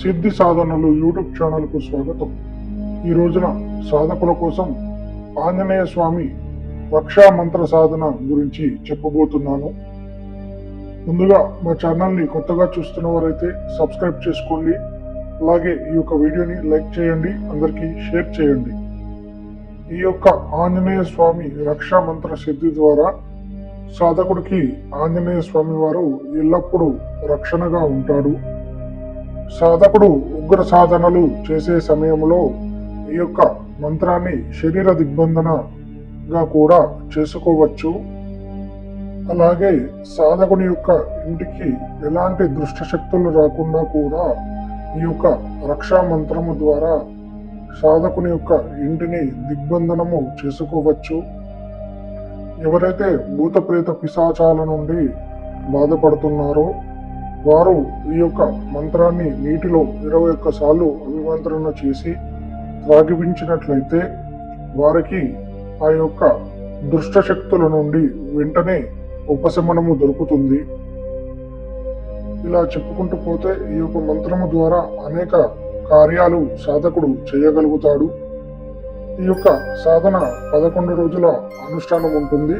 సిద్ధి సాధనలు యూట్యూబ్ ఛానల్కు స్వాగతం. ఈ రోజున సాధకుల కోసం ఆంజనేయ స్వామి రక్షా మంత్ర సాధన గురించి చెప్పబోతున్నాను. ముందుగా మా ఛానల్ని కొత్తగా చూస్తున్న వారైతే సబ్స్క్రైబ్ చేసుకోండి. అలాగే ఈ యొక్క వీడియోని లైక్ చేయండి, అందరికీ షేర్ చేయండి. ఈ యొక్క ఆంజనేయ స్వామి రక్షా మంత్ర సిద్ధి ద్వారా సాధకుడికి ఆంజనేయ స్వామి వారు ఎల్లప్పుడూ రక్షణగా ఉంటాడు. సాధకుడు ఉగ్ర సాధనలు చేసే సమయంలో ఈ యొక్క మంత్రాన్ని శరీర దిగ్బంధనగా కూడా చేసుకోవచ్చు. అలాగే సాధకుని యొక్క ఇంటికి ఎలాంటి దుష్ట శక్తులు రాకుండా కూడా ఈ యొక్క రక్షా మంత్రము ద్వారా సాధకుని యొక్క ఇంటిని దిగ్బంధనము చేసుకోవచ్చు. ఎవరైతే భూత ప్రేత పిశాచాల నుండి బాధపడుతున్నారో వారు ఈ యొక్క మంత్రాన్ని నీటిలో 21 సార్లు అభిమంత్రణ చేసి త్రాగిపించినట్లయితే వారికి ఆ యొక్క దుష్ట శక్తుల నుండి వెంటనే ఉపశమనము దొరుకుతుంది. ఇలా చెప్పుకుంటూ పోతే ఈ యొక్క మంత్రము ద్వారా అనేక కార్యాలు సాధకుడు చేయగలుగుతాడు. ఈ యొక్క సాధన 11 రోజుల అనుష్ఠానం ఉంటుంది.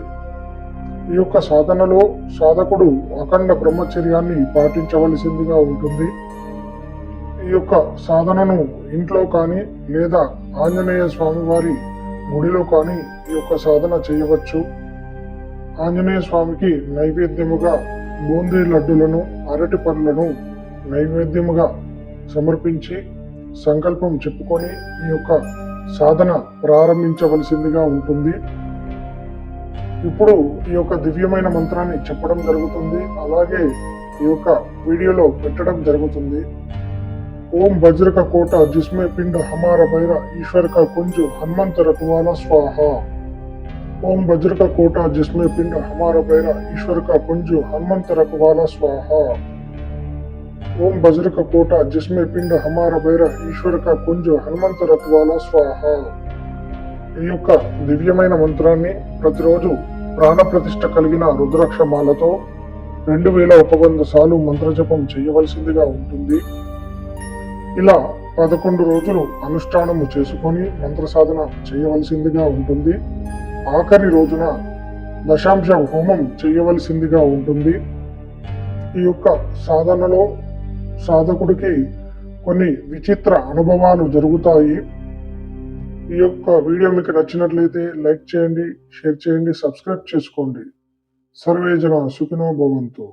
ఈ యొక్క సాధనలో సాధకుడు అఖండ బ్రహ్మచర్యాన్ని పాటించవలసిందిగా ఉంటుంది. ఈ యొక్క సాధనను ఇంట్లో కానీ లేదా ఆంజనేయ స్వామి వారి గుడిలో కానీ ఈ యొక్క సాధన చేయవచ్చు. ఆంజనేయ స్వామికి నైవేద్యముగా బూందీ లడ్డులను, అరటి పండ్లను నైవేద్యముగా సమర్పించి సంకల్పం చెప్పుకొని ఈ యొక్క సాధన ప్రారంభించవలసిందిగా ఉంటుంది. ఇప్పుడు ఈ యొక్క దివ్యమైన మంత్రాన్ని చెప్పడం జరుగుతుంది, అలాగే ఈ యొక్క వీడియోలో పెట్టడం జరుగుతుంది. ఓం వజ్ర కా కోట జిస్మే పిండ హమారా బైరా ఈశ్వర్ కా కుంజు హనుమంత రఖవాలా స్వాహ. ఓం వజ్ర కా కోట జిస్మే పిండ హమారా బైరా ఈశ్వర్ కా కుంజు హనుమంత రఖవాలా స్వాహ. ఓం వజ్ర కా కోట జిస్మే పిండ హమారా బైరా ఈశ్వర్ కా కుంజు హనుమంత రఖవాలా స్వాహ. ఈ యొక్క దివ్యమైన మంత్రాన్ని ప్రతిరోజు ప్రాణ ప్రతిష్ఠ కలిగిన రుద్రాక్షమాలతో 2100 సార్లు మంత్రజపం చేయవలసిందిగా ఉంటుంది. ఇలా 11 రోజులు అనుష్ఠానము చేసుకొని మంత్ర సాధన చేయవలసిందిగా ఉంటుంది. ఆఖరి రోజున దశాంశ హోమం చేయవలసిందిగా ఉంటుంది. ఈ యొక్క సాధనలో సాధకుడికి కొన్ని విచిత్ర అనుభవాలు జరుగుతాయి. ఈ యొక్క వీడియో మీకు నచ్చినట్లయితే లైక్ చేయండి, షేర్ చేయండి, సబ్స్క్రైబ్ చేసుకోండి. సర్వే జన సుఖినో భవంతు.